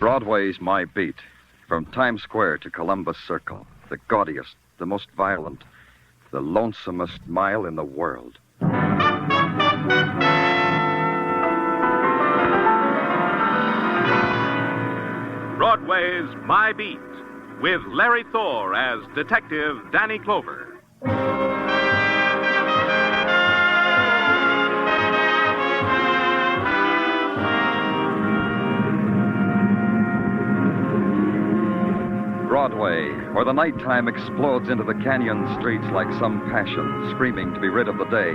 Broadway's my beat. From Times Square to Columbus Circle. The gaudiest, the most violent, the lonesomest mile in the world. Broadway's My Beat, with Larry Thor as Detective Danny Clover. Broadway, where the nighttime explodes into the canyon streets like some passion, screaming to be rid of the day.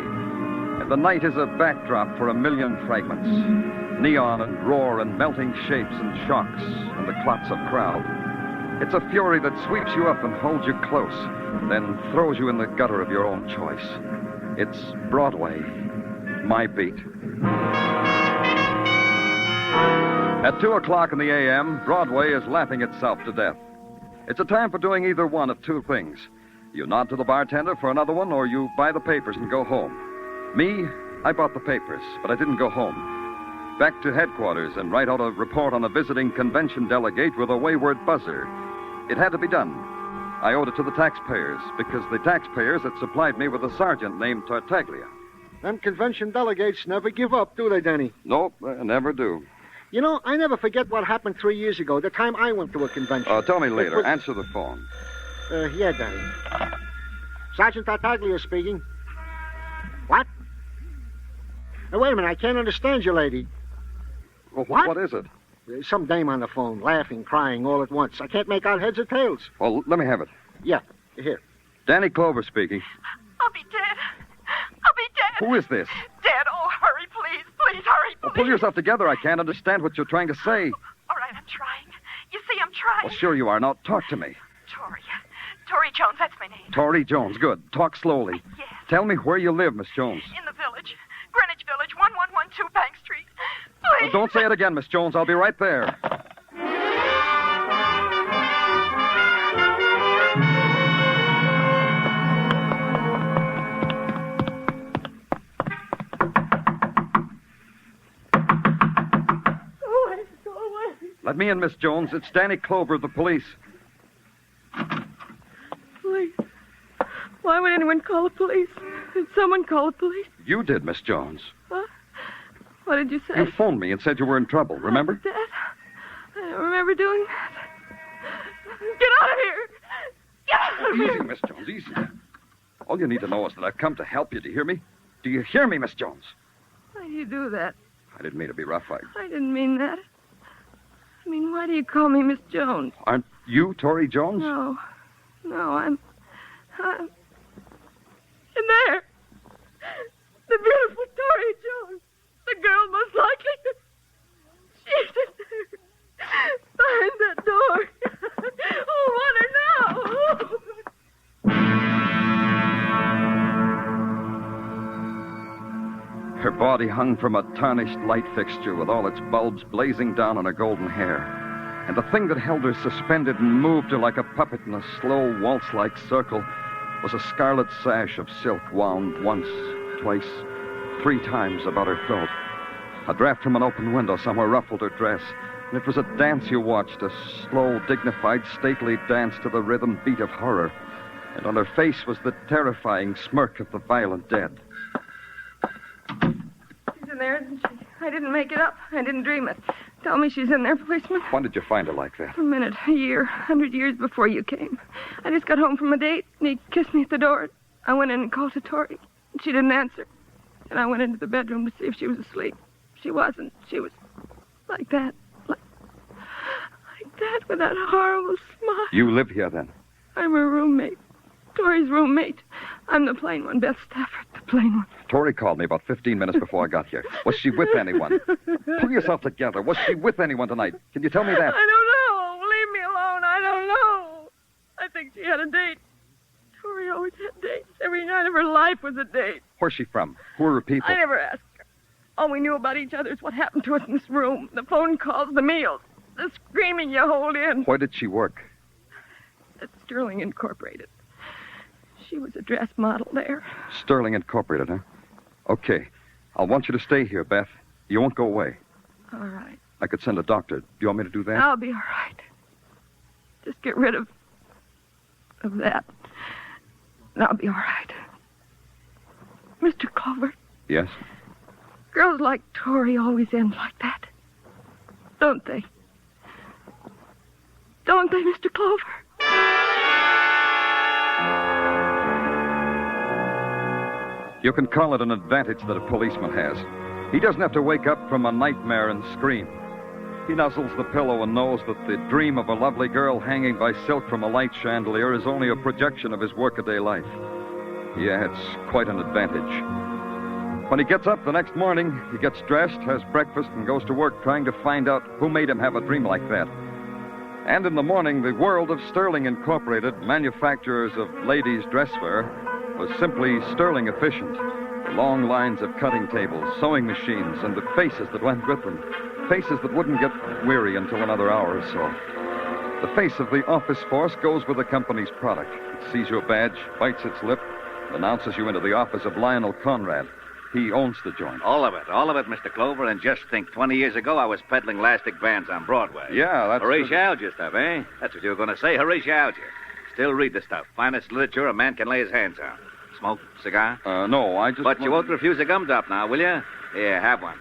And the night is a backdrop for a million fragments. Neon and roar and melting shapes and shocks and the clots of crowd. It's a fury that sweeps you up and holds you close, then throws you in the gutter of your own choice. It's Broadway, my beat. At 2 o'clock in the a.m., Broadway is laughing itself to death. It's a time for doing either one of two things. You nod to the bartender for another one, or you buy the papers and go home. Me, I bought the papers, but I didn't go home. Back to headquarters and write out a report on a visiting convention delegate with a wayward buzzer. It had to be done. I owed it to the taxpayers, because the taxpayers had supplied me with a sergeant named Tartaglia. Them convention delegates never give up, do they, Danny? Nope, I never do. You know, I never forget what happened 3 years ago, the time I went to a convention. Tell me later. Answer the phone. Yeah, Danny. Sergeant Tartaglia speaking. What? Wait a minute, I can't understand you, lady. Well, What? What is it? Some dame on the phone, laughing, crying all at once. I can't make out heads or tails. Well, let me have it. Yeah, here. Danny Clover speaking. I'll be dead. I'll be dead. Who is this? Dead. Oh, hurry, please. Please, hurry, please. Well, pull yourself together. I can't understand what you're trying to say. All right, I'm trying. You see, I'm trying. Well, sure you are. Now, talk to me. Tori. Tori Jones, that's my name. Tori Jones. Good. Talk slowly. Yes. Tell me where you live, Miss Jones. In the village. Greenwich Village, 1112 Bank Street. Please. Don't say it again, Miss Jones. I'll be right there. Go away. Let me in, Miss Jones. It's Danny Clover of the police. Police. Why would anyone call the police? Did someone call the police? You did, Miss Jones. What? What did you say? You phoned me and said you were in trouble, remember? That? I don't remember doing that. Get out of here! Get out of Easy, here! Miss Jones, easy. All you need to know is that I've come to help you. Do you hear me? Do you hear me, Miss Jones? Why do you do that? I didn't mean to be rough. I didn't mean that. I mean, why do you call me Miss Jones? Aren't you Tori Jones? No, I'm in there. The beautiful Tori Jones. The girl most likely. She's in there. Behind that door. Oh, want her now. Her body hung from a tarnished light fixture with all its bulbs blazing down on her golden hair. And the thing that held her suspended and moved her like a puppet in a slow waltz-like circle was a scarlet sash of silk wound once, twice, 3 times about her throat. A draft from an open window somewhere ruffled her dress, and it was a dance you watched, a slow, dignified, stately dance to the rhythm beat of horror. And on her face was the terrifying smirk of the violent dead. She's in there, isn't she? I didn't make it up. I didn't dream it. Tell me she's in there, policeman. When did you find her like that? A minute, a year, 100 years before you came. I just got home from a date, and he kissed me at the door. I went in and called to Tori. She didn't answer. And I went into the bedroom to see if she was asleep. She wasn't. She was like that. Like that, with that horrible smile. You live here, then? I'm her roommate. Tori's roommate. I'm the plain one, Beth Stafford, the plain one. Tori called me about 15 minutes before I got here. Was she with anyone? Pull yourself together. Was she with anyone tonight? Can you tell me that? I don't know. Leave me alone. I don't know. I think she had a date. Tori always had dates. Every night of her life was a date. Where's she from? Who are her people? I never asked her. All we knew about each other is what happened to us in this room. The phone calls, the meals, the screaming you hold in. Where did she work? At Sterling Incorporated. She was a dress model there. Sterling Incorporated, huh? Okay. I'll want you to stay here, Beth. You won't go away. All right. I could send a doctor. Do you want me to do that? I'll be all right. Just get rid of that. And I'll be all right. Mr. Clover, Yes? girls like Tori always end like that. Don't they? Don't they, Mr. Clover? You can call it an advantage that a policeman has. He doesn't have to wake up from a nightmare and scream. He nuzzles the pillow and knows that the dream of a lovely girl hanging by silk from a light chandelier is only a projection of his workaday life. Yeah, it's quite an advantage. When he gets up the next morning, he gets dressed, has breakfast, and goes to work trying to find out who made him have a dream like that. And in the morning, the world of Sterling Incorporated, manufacturers of ladies' dresswear, was simply sterling efficient. The long lines of cutting tables, sewing machines, and the faces that went with them. Faces that wouldn't get weary until another hour or so. The face of the office force goes with the company's product. It sees your badge, bites its lip, announces you into the office of Lionel Conrad. He owns the joint. All of it, Mr. Clover. And just think, 20 years ago, I was peddling elastic bands on Broadway. Yeah, that's... Horatio stuff, eh? That's what you were going to say, Horatio. Still read the stuff. Finest literature a man can lay his hands on. Smoke, cigar? No, I just... But you won't refuse a gumdrop now, will you? Here, have one.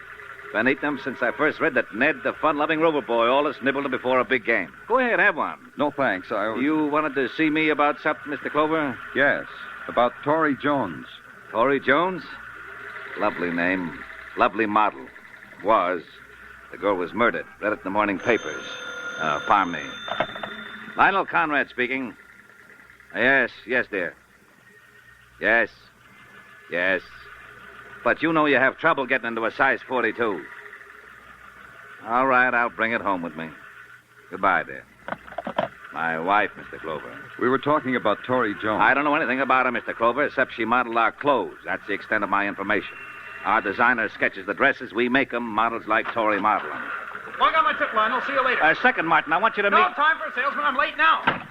Been eating them since I first read that Ned, the fun-loving rover boy, always nibbled them before a big game. Go ahead, have one. No, thanks. You wanted to see me about something, Mr. Clover? Yes, about Tori Jones. Tori Jones? Lovely name. Lovely model. Was. The girl was murdered. Read it in the morning papers. Pardon me. Lionel Conrad speaking. Yes, dear. Yes. But you know you have trouble getting into a size 42. All right, I'll bring it home with me. Goodbye, dear. My wife, Mr. Clover. We were talking about Tori Jones. I don't know anything about her, Mr. Clover, except she modeled our clothes. That's the extent of my information. Our designer sketches the dresses. We make them. Models like Tori model them. Well, I got my tip, Lionel. See you later. Second, Martin, I want you to meet... No time for a salesman. I'm late now.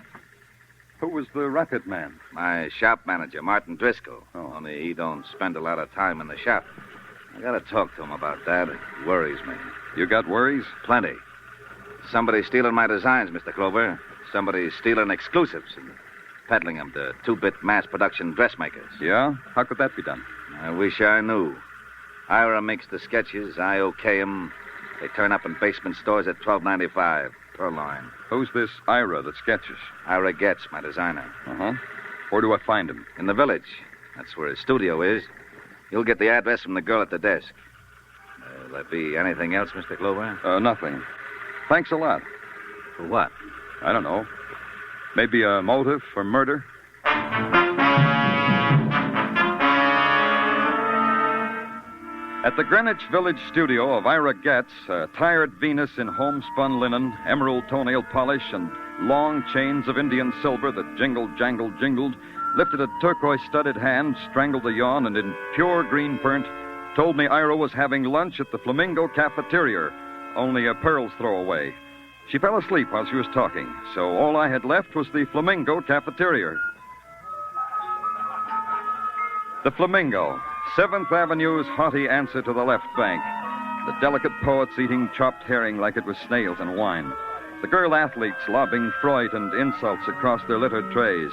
Who was the racket man? My shop manager, Martin Driscoll. Oh. Only he don't spend a lot of time in the shop. I gotta talk to him about that. It worries me. You got worries? Plenty. Somebody's stealing my designs, Mr. Clover. Somebody's stealing exclusives and peddling them to two-bit mass-production dressmakers. Yeah? How could that be done? I wish I knew. Ira makes the sketches. I okay them. They turn up in basement stores at $12.95 per line. Who's this Ira that sketches? Ira Getz, my designer. Uh-huh. Where do I find him? In the village. That's where his studio is. You'll get the address from the girl at the desk. Will there be anything else, Mr. Clover? Nothing. Thanks a lot. For what? I don't know. Maybe a motive for murder? At the Greenwich Village studio of Ira Getz, a tired Venus in homespun linen, emerald toenail polish, and long chains of Indian silver that jingled, jangled, jingled, lifted a turquoise-studded hand, strangled a yawn, and in pure green print, told me Ira was having lunch at the Flamingo Cafeteria, only a pearl's throw away. She fell asleep while she was talking, so all I had left was the Flamingo Cafeteria. The Flamingo, 7th Avenue's haughty answer to the left bank. The delicate poets eating chopped herring like it was snails and wine. The girl athletes lobbing Freud and insults across their littered trays.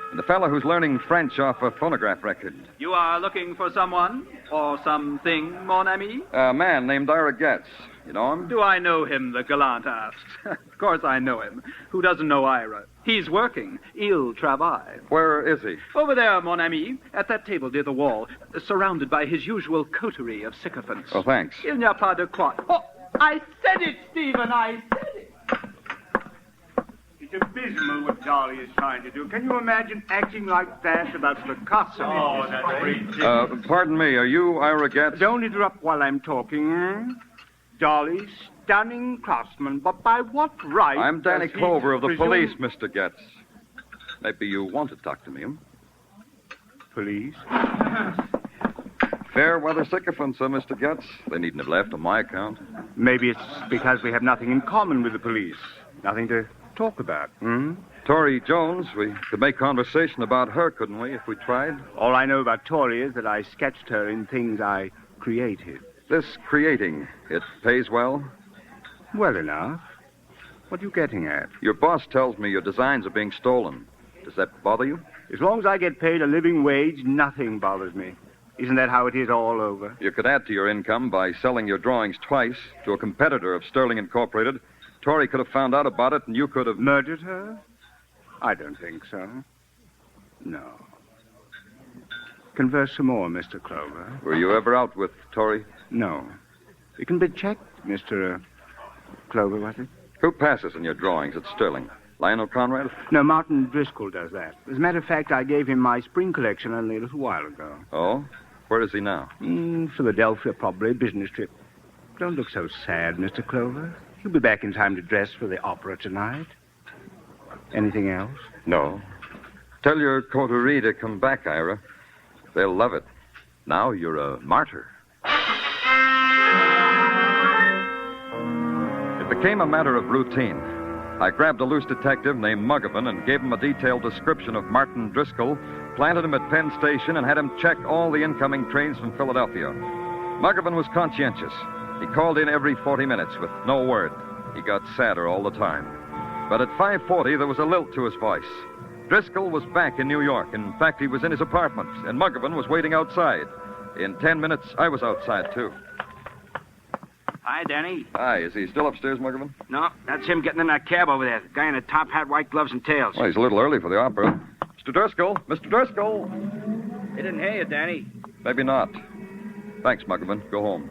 And the fellow who's learning French off a phonograph record. You are looking for someone or something, mon ami? A man named Ira Getz. You know him? Do I know him, the gallant asked. Of course I know him. Who doesn't know Ira? He's working. Il travaille. Where is he? Over there, mon ami, at that table near the wall, surrounded by his usual coterie of sycophants. Oh, thanks. Il n'y a pas de quoi. Oh, I said it, Stephen, I said it. It's abysmal what Dolly is trying to do. Can you imagine acting like that about Picasso? Oh, that's ridiculous. Pardon me, are you Ira Getz? Don't interrupt while I'm talking. Dolly, stunning craftsman, but by what right... I'm Danny does he Clover of the presume- police, Mr. Getz. Maybe you want to talk to me, huh? Police? Fair weather sycophants, Mr. Getz. They needn't have left on my account. Maybe it's because we have nothing in common with the police. Nothing to talk about, Tori Jones, we could make conversation about her, couldn't we, if we tried? All I know about Tori is that I sketched her in things I created. This creating, it pays well? Well enough. What are you getting at? Your boss tells me your designs are being stolen. Does that bother you? As long as I get paid a living wage, nothing bothers me. Isn't that how it is all over? You could add to your income by selling your drawings twice to a competitor of Sterling Incorporated. Tori could have found out about it, and you could have... Murdered her? I don't think so. No. Converse some more, Mr. Clover. Were you ever out with Tori? No. It can be checked, Mr. Clover, was it? Who passes in your drawings at Sterling? Lionel Conrad? No, Martin Driscoll does that. As a matter of fact, I gave him my spring collection only a little while ago. Oh? Where is he now? Philadelphia, probably. Business trip. Don't look so sad, Mr. Clover. He'll be back in time to dress for the opera tonight. Anything else? No. Tell your coterie to come back, Ira. They'll love it. Now you're a martyr. It became a matter of routine. I grabbed a loose detective named Muggavan and gave him a detailed description of Martin Driscoll, planted him at Penn Station, and had him check all the incoming trains from Philadelphia. Muggavan was conscientious. He called in every 40 minutes with no word. He got sadder all the time. But at 5:40, there was a lilt to his voice. Driscoll was back in New York. In fact, he was in his apartment, and Muggavan was waiting outside. In 10 minutes, I was outside, too. Hi, Danny. Hi, is he still upstairs, Muggavan? No, that's him getting in that cab over there. The guy in a top hat, white gloves, and tails. Well, he's a little early for the opera. Mr. Driscoll! Mr. Driscoll! He didn't hear you, Danny. Maybe not. Thanks, Muggavan. Go home.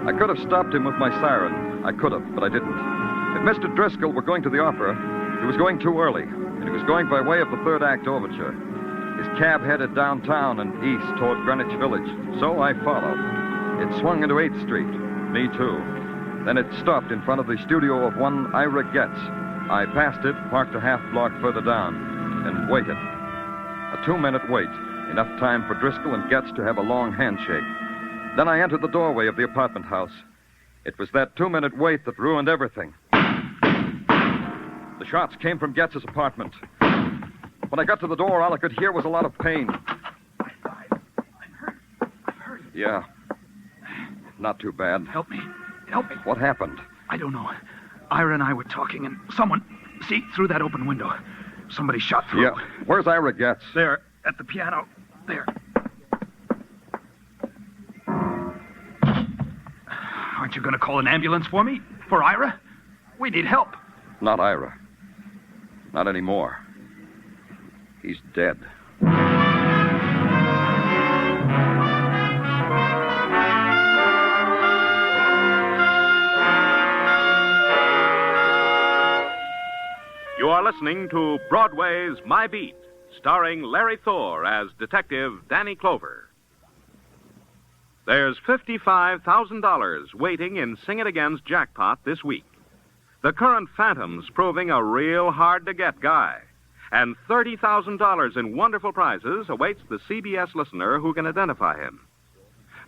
I could have stopped him with my siren. I could have, but I didn't. If Mr. Driscoll were going to the opera, he was going too early, and he was going by way of the third act overture. His cab headed downtown and east toward Greenwich Village, so I followed. It swung into 8th Street. Me, too. Then it stopped in front of the studio of one Ira Getz. I passed it, parked a half block further down, and waited. A 2-minute wait, enough time for Driscoll and Getz to have a long handshake. Then I entered the doorway of the apartment house. It was that 2-minute wait that ruined everything. The shots came from Getz's apartment. When I got to the door, all I could hear was a lot of pain. I'm hurt. Yeah. Not too bad. Help me. What happened? I don't know. Ira and I were talking, and someone... See, through that open window. Somebody shot through. Yeah. Where's Ira Getz? There, at the piano. There. Aren't you going to call an ambulance for me? For Ira? We need help. Not Ira. Not anymore. He's dead. You are listening to Broadway's My Beat, starring Larry Thor as Detective Danny Clover. There's $55,000 waiting in Sing It Again's jackpot this week. The current Phantom's proving a real hard-to-get guy. And $30,000 in wonderful prizes awaits the CBS listener who can identify him.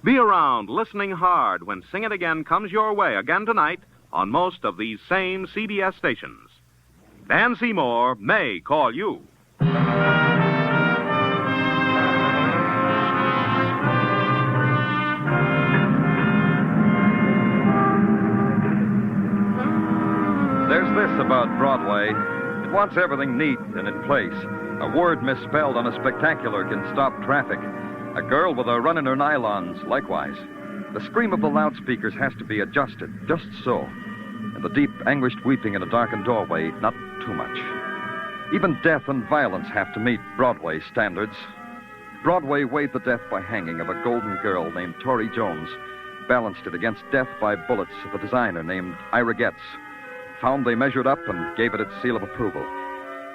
Be around listening hard when Sing It Again comes your way again tonight on most of these same CBS stations. Dan Seymour may call you. There's this about Broadway. It wants everything neat and in place. A word misspelled on a spectacular can stop traffic. A girl with a run in her nylons, likewise. The scream of the loudspeakers has to be adjusted, just so. And the deep, anguished weeping in a darkened doorway, not too much. Even death and violence have to meet Broadway standards. Broadway weighed the death by hanging of a golden girl named Tori Jones, balanced it against death by bullets of a designer named Ira Getz. Found they measured up and gave it its seal of approval.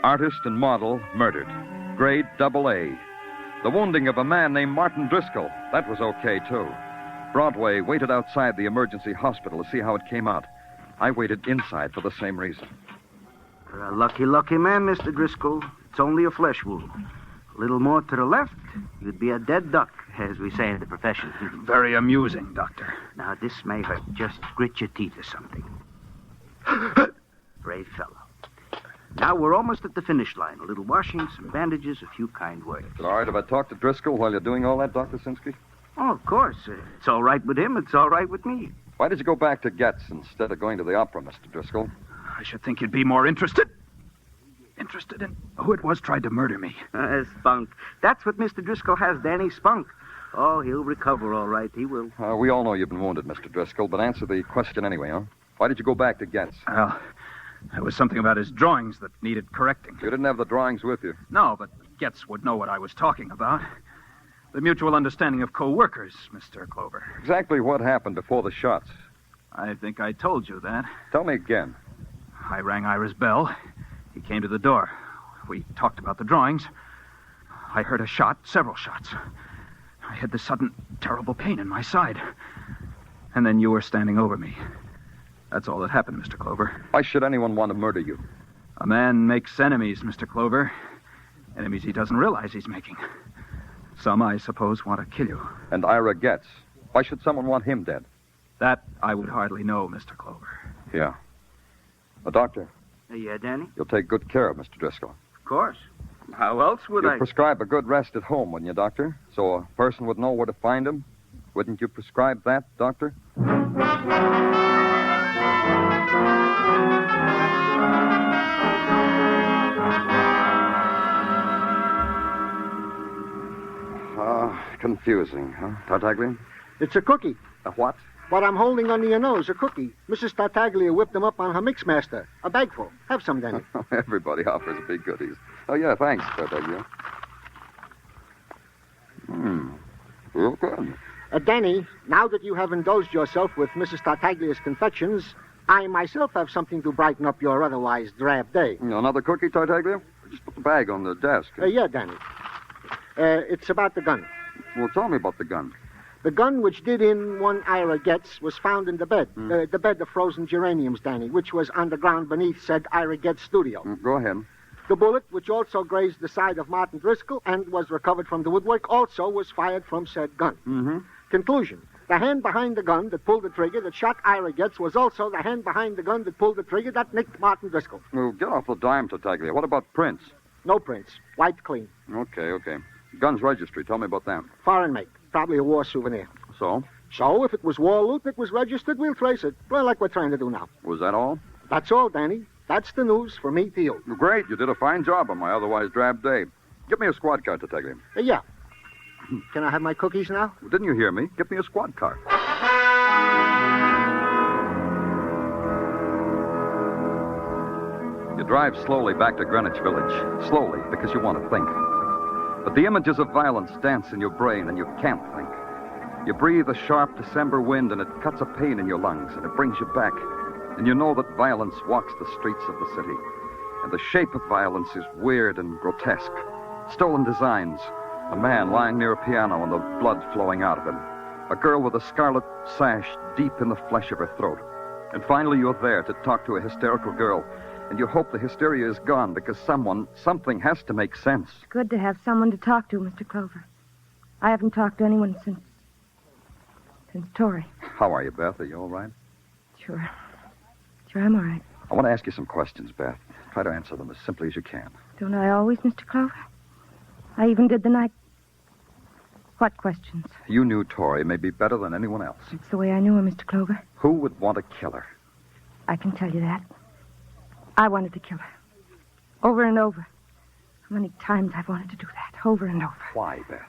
Artist and model murdered. Grade AA. The wounding of a man named Martin Driscoll, that was okay, too. Broadway waited outside the emergency hospital to see how it came out. I waited inside for the same reason. You're a lucky, lucky man, Mr. Driscoll. It's only a flesh wound. A little more to the left, you'd be a dead duck, as we say in the profession. Very amusing, Doctor. Now, this may hurt. Just grit your teeth or something. Brave fellow. Now we're almost at the finish line. A little washing, some bandages, a few kind words. Is it all right if I talk to Driscoll while you're doing all that, Dr. Sinsky? Oh, of course. It's all right with him. It's all right with me. Why did you go back to Getz instead of going to the opera, Mr. Driscoll? I should think you'd be more interested in who it was tried to murder me. Spunk. That's what Mr. Driscoll has, Danny. Spunk. Oh, he'll recover all right. He will. We all know you've been wounded, Mr. Driscoll, but answer the question anyway, huh? Why did you go back to Getz? Well, there was something about his drawings that needed correcting. You didn't have the drawings with you. No, but Getz would know what I was talking about. The mutual understanding of co-workers, Mr. Clover. Exactly what happened before the shots? I think I told you that. Tell me again. I rang Ira's bell. He came to the door. We talked about the drawings. I heard a shot, several shots. I had this sudden, terrible pain in my side. And then you were standing over me. That's all that happened, Mr. Clover. Why should anyone want to murder you? A man makes enemies, Mr. Clover. Enemies he doesn't realize he's making. Some, I suppose, want to kill you. And Ira Getz. Why should someone want him dead? That I would hardly know, Mr. Clover. Yeah. A doctor. Yeah, Danny? You'll take good care of Mr. Driscoll. Of course. How else would You'll I? prescribe a good rest at home, wouldn't you, Doctor? So a person would know where to find him? Wouldn't you prescribe that, Doctor? Confusing, huh, Tartaglia? It's a cookie. A what? What I'm holding under your nose, a cookie. Mrs. Tartaglia whipped them up on her mixmaster. A bagful. Have some, Danny. Everybody offers big goodies. Oh, yeah, thanks, Tartaglia. Real good. Danny, now that you have indulged yourself with Mrs. Tartaglia's confections, I myself have something to brighten up your otherwise drab day. Another cookie, Tartaglia? Just put the bag on the desk. Yeah, Danny. It's about the gun. Well, tell me about the gun. The gun which did in one Ira Getz was found in the bed. The bed of frozen geraniums, Danny, which was underground beneath said Ira Getz studio. Go ahead. The bullet, which also grazed the side of Martin Driscoll and was recovered from the woodwork, also was fired from said gun. Mm-hmm. Conclusion. The hand behind the gun that pulled the trigger that shot Ira Getz was also the hand behind the gun that pulled the trigger that nicked Martin Driscoll. Well, get off the dime, Tartaglia. What about prints? No prints. Wiped clean. Okay. Guns registry. Tell me about them. Foreign make. Probably a war souvenir. So? So, if it was war loot that was registered, we'll trace it. Well, like we're trying to do now. Was that all? That's all, Danny. That's the news from me to you. Great. You did a fine job on my otherwise drab day. Give me a squad car, Tartaglia. Yeah. Can I have my cookies now? Well, didn't you hear me? Give me a squad car. You drive slowly back to Greenwich Village. Slowly, because you want to think. But the images of violence dance in your brain, and you can't think. You breathe a sharp December wind, and it cuts a pain in your lungs, and it brings you back. And you know that violence walks the streets of the city. And the shape of violence is weird and grotesque. Stolen designs. A man lying near a piano and the blood flowing out of him. A girl with a scarlet sash deep in the flesh of her throat. And finally you're there to talk to a hysterical girl. And you hope the hysteria is gone because something has to make sense. It's good to have someone to talk to, Mr. Clover. I haven't talked to anyone since Tori. How are you, Beth? Are you all right? Sure, I'm all right. I want to ask you some questions, Beth. Try to answer them as simply as you can. Don't I always, Mr. Clover? I even did the night. What questions? You knew Tori maybe better than anyone else. It's the way I knew her, Mr. Clover. Who would want to kill her? I can tell you that. I wanted to kill her. Over and over. How many times I've wanted to do that. Over and over. Why, Beth?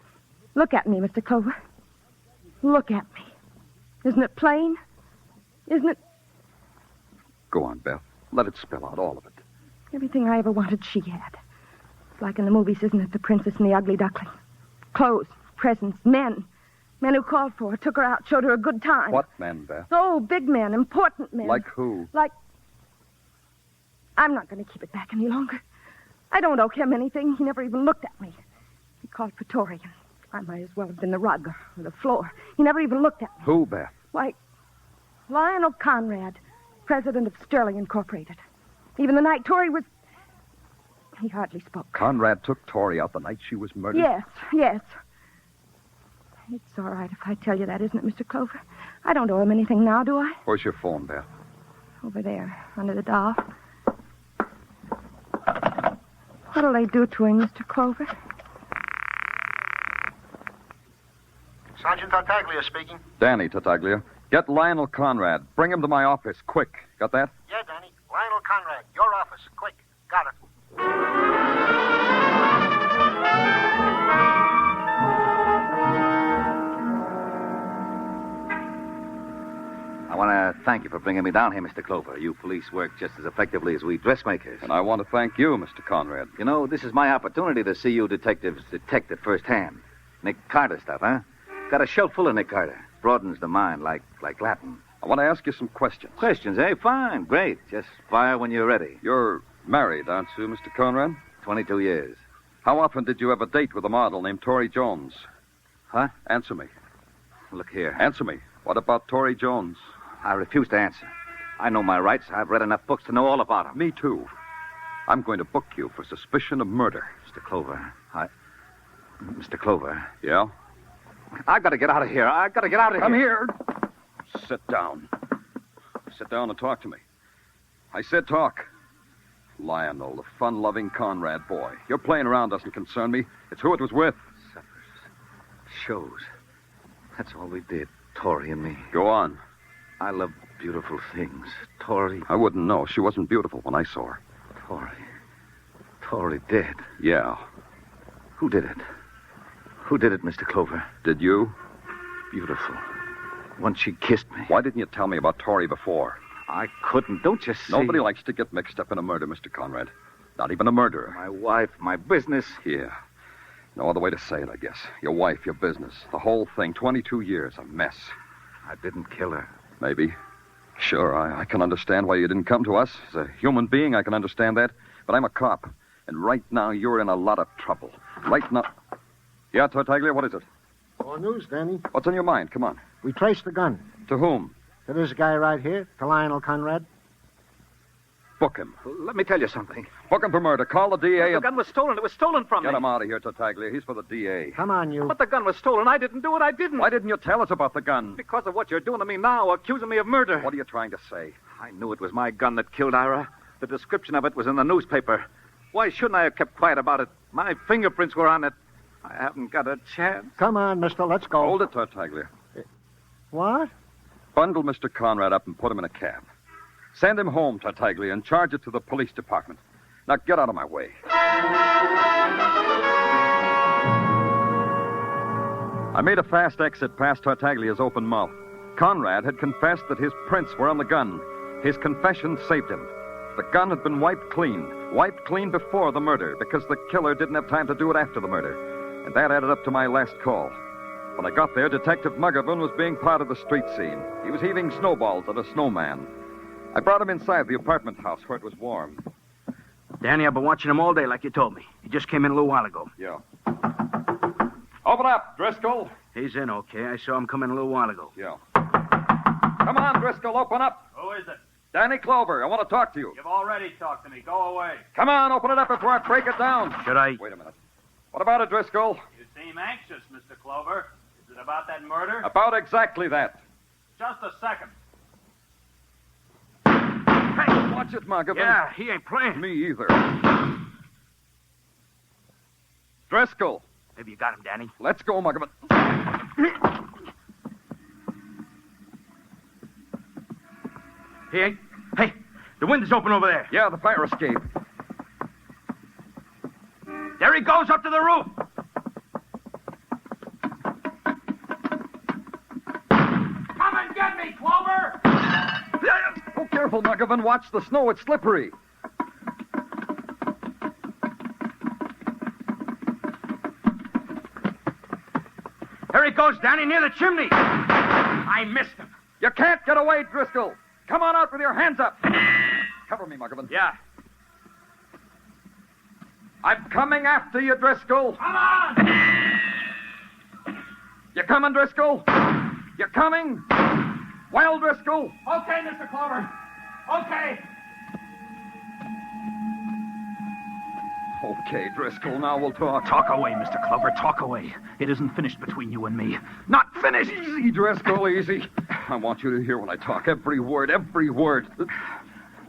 Look at me, Mr. Clover. Look at me. Isn't it plain? Isn't it? Go on, Beth. Let it spill out, all of it. Everything I ever wanted, she had. It's like in the movies, isn't it? The Princess and the Ugly Duckling. Clothes, presents, men. Men who called for her, took her out, showed her a good time. What men, Beth? Oh, big men, important men. Like who? Like... I'm not going to keep it back any longer. I don't owe him anything. He never even looked at me. He called for Tori, and I might as well have been the rug or the floor. He never even looked at me. Who, Beth? Why, Lionel Conrad, president of Sterling Incorporated. Even the night Tori was... He hardly spoke. Conrad took Tori out the night she was murdered? Yes. It's all right if I tell you that, isn't it, Mr. Clover? I don't owe him anything now, do I? Where's your phone, Beth? Over there, under the doll. What'll they do to him, Mr. Clover? Sergeant Tartaglia speaking. Danny Tartaglia. Get Lionel Conrad. Bring him to my office, quick. Got that? Yeah, Danny. Lionel Conrad, your office. Quick. Got it. I want to thank you for bringing me down here, Mr. Clover. You police work just as effectively as we dressmakers. And I want to thank you, Mr. Conrad. You know, this is my opportunity to see you detectives detect it firsthand. Nick Carter stuff, huh? Got a shelf full of Nick Carter. Broadens the mind like Latin. I want to ask you some questions. Questions, eh? Fine, great. Just fire when you're ready. You're married, aren't you, Mr. Conrad? 22 years. How often did you have a date with a model named Tori Jones? Huh? Answer me. Look here. Answer me. What about Tori Jones? I refuse to answer. I know my rights. I've read enough books to know all about them. Me too. I'm going to book you for suspicion of murder. Mr. Clover, Mr. Clover. Yeah? I've got to get out of here. I've got to get out of Come here. here. Sit down. Sit down and talk to me. I said talk. Lionel, the fun-loving Conrad boy. Your playing around doesn't concern me. It's who it was with. Suppers. Shows. That's all we did, Tori and me. Go on. I love beautiful things. Tori. I wouldn't know. She wasn't beautiful when I saw her. Tori dead. Yeah. Who did it? Who did it, Mr. Clover? Did you? Beautiful. Once she kissed me. Why didn't you tell me about Tori before? I couldn't. Don't you see? Nobody likes to get mixed up in a murder, Mr. Conrad. Not even a murderer. My wife, my business. Yeah. No other way to say it, I guess. Your wife, your business. The whole thing. 22 years. A mess. I didn't kill her. Maybe. Sure, I can understand why you didn't come to us. As a human being, I can understand that. But I'm a cop. And right now, you're in a lot of trouble. Right now... Yeah, Tartaglia, what is it? More news, Danny. What's on your mind? Come on. We traced the gun. To whom? To this guy right here, to Lionel Conrad. Book him. Let me tell you something. Book him for murder. Call the DA The and... gun was stolen. It was stolen from me. Get him out of here, Tartaglia. He's for the DA. Come on, you. But the gun was stolen. I didn't do it. I didn't. Why didn't you tell us about the gun? Because of what you're doing to me now, accusing me of murder. What are you trying to say? I knew it was my gun that killed Ira. The description of it was in the newspaper. Why shouldn't I have kept quiet about it? My fingerprints were on it. I haven't got a chance. Come on, mister. Let's go. Hold it, Tartaglia. What? Bundle Mr. Conrad up and put him in a cab. Send him home, Tartaglia, and charge it to the police department. Now get out of my way. I made a fast exit past Tartaglia's open mouth. Conrad had confessed that his prints were on the gun. His confession saved him. The gun had been wiped clean before the murder, because the killer didn't have time to do it after the murder. And that added up to my last call. When I got there, Detective Muggerman was being part of the street scene. He was heaving snowballs at a snowman. I brought him inside the apartment house where it was warm. Danny, I've been watching him all day like you told me. He just came in a little while ago. Yeah. Open up, Driscoll. He's in, okay. I saw him come in a little while ago. Yeah. Come on, Driscoll, open up. Who is it? Danny Clover, I want to talk to you. You've already talked to me. Go away. Come on, open it up before I break it down. Should I? Wait a minute. What about it, Driscoll? You seem anxious, Mr. Clover. Is it about that murder? About exactly that. Just a second. Hey, watch it, Muggerman. Yeah, he ain't playing. Me either. Driscoll. Maybe you got him, Danny. Let's go, Muggerman. Hey, the window's open over there. Yeah, the fire escape. There he goes up to the roof. Come and get me, Clover! Oh, careful, Muggerman. Watch the snow. It's slippery. There he goes, Danny, near the chimney. I missed him. You can't get away, Driscoll. Come on out with your hands up. Cover me, Muggerman. Yeah. I'm coming after you, Driscoll. Come on! You coming, Driscoll? You coming? Well, Driscoll? Okay, Mr. Clover. Okay. Okay, Driscoll, now we'll talk. Talk away, Mr. Clover, talk away. It isn't finished between you and me. Not finished! Easy, Driscoll, easy. I want you to hear when I talk. Every word, every word.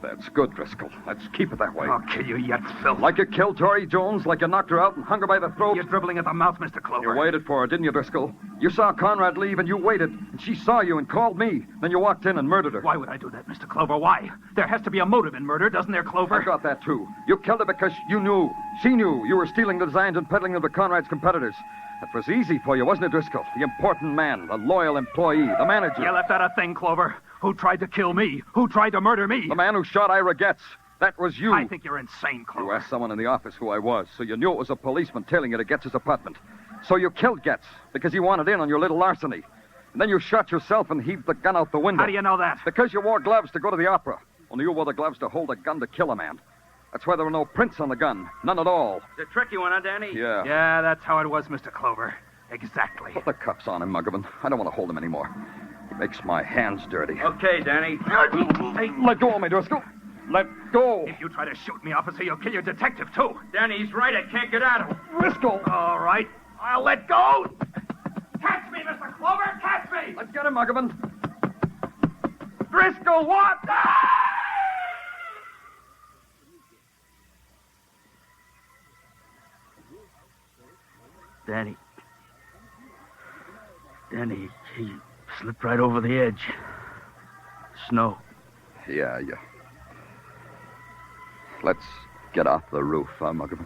That's good, Driscoll. Let's keep it that way. I'll kill you yet, filth. Like you killed Tori Jones, like you knocked her out and hung her by the throat. You're dribbling at the mouth, Mr. Clover. You waited for her, didn't you, Driscoll? You saw Conrad leave and you waited. And she saw you and called me. Then you walked in and murdered her. Why would I do that, Mr. Clover? Why? There has to be a motive in murder, doesn't there, Clover? I got that, too. You killed her because you knew. She knew you were stealing the designs and peddling them to Conrad's competitors. That was easy for you, wasn't it, Driscoll? The important man, the loyal employee, the manager. You left out a thing, Clover. Who tried to kill me? Who tried to murder me? The man who shot Ira Getz. That was you. I think you're insane, Clover. You asked someone in the office who I was, so you knew it was a policeman tailing you to Getz's apartment. So you killed Getz because he wanted in on your little larceny. And then you shot yourself and heaved the gun out the window. How do you know that? Because you wore gloves to go to the opera. Only you wore the gloves to hold a gun to kill a man. That's why there were no prints on the gun. None at all. It's a tricky one, huh, Danny? Yeah. Yeah, that's how it was, Mr. Clover. Exactly. Put the cuffs on him, Muggavan. I don't want to hold him anymore. He makes my hands dirty. Okay, Danny. Hey, let go of me, Driscoll. Let go. If you try to shoot me, officer, you'll kill your detective, too. Danny, he's right. I can't get at him. Driscoll. All right. I'll let go. Catch me, Mr. Clover. Catch me. Let's get him, Muggavan. Driscoll, what? Danny, he slipped right over the edge. Snow. Yeah. Let's get off the roof, Muggavan.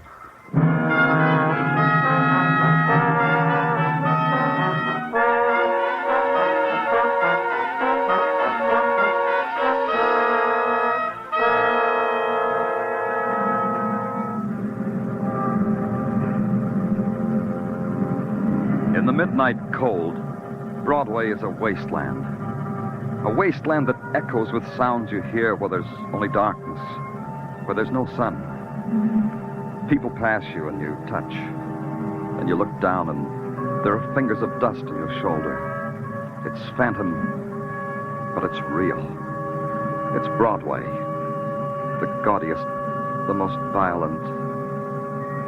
In the midnight cold, Broadway is a wasteland. A wasteland that echoes with sounds you hear where there's only darkness, where there's no sun. People pass you and you touch. And you look down and there are fingers of dust on your shoulder. It's phantom, but it's real. It's Broadway. The gaudiest, the most violent,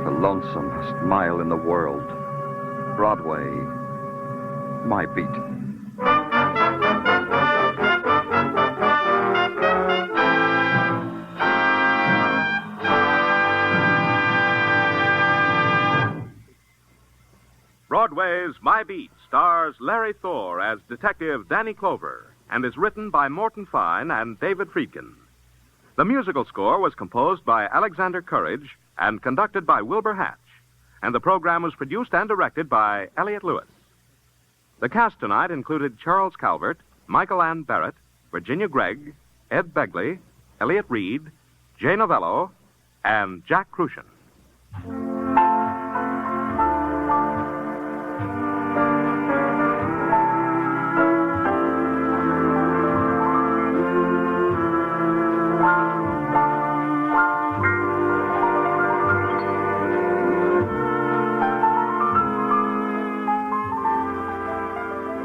the lonesomest mile in the world. Broadway, my beat. Broadway's My Beat stars Larry Thor as Detective Danny Clover and is written by Morton Fine and David Friedkin. The musical score was composed by Alexander Courage and conducted by Wilbur Hatch, and the program was produced and directed by Elliott Lewis. The cast tonight included Charles Calvert, Michael Ann Barrett, Virginia Gregg, Ed Begley, Elliott Reed, Jay Novello, and Jack Crucian.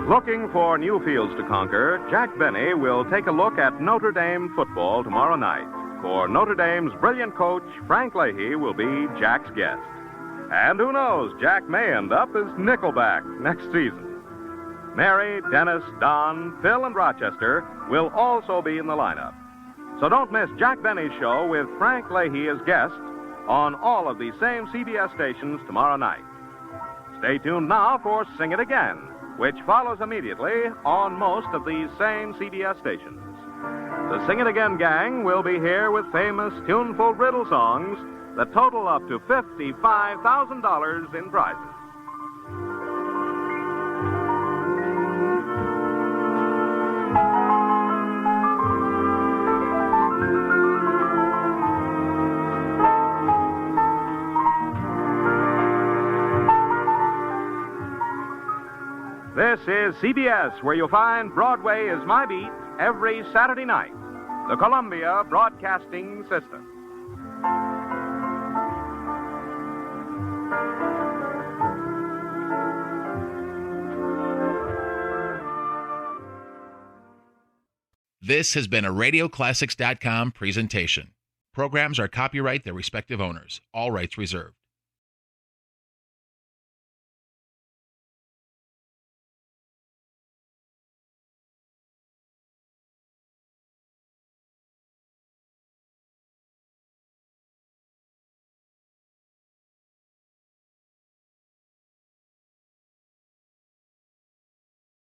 Looking for new fields to conquer, Jack Benny will take a look at Notre Dame football tomorrow night. For Notre Dame's brilliant coach, Frank Leahy, will be Jack's guest. And who knows, Jack may end up as Nickelback next season. Mary, Dennis, Don, Phil, and Rochester will also be in the lineup. So don't miss Jack Benny's show with Frank Leahy as guest on all of these same CBS stations tomorrow night. Stay tuned now for Sing It Again, which follows immediately on most of these same CBS stations. The Sing It Again gang will be here with famous tuneful riddle songs that total up to $55,000 in prizes. This is CBS, where you'll find Broadway is My Beat every Saturday night. The Columbia Broadcasting System. This has been a RadioClassics.com presentation. Programs are copyright their respective owners. All rights reserved.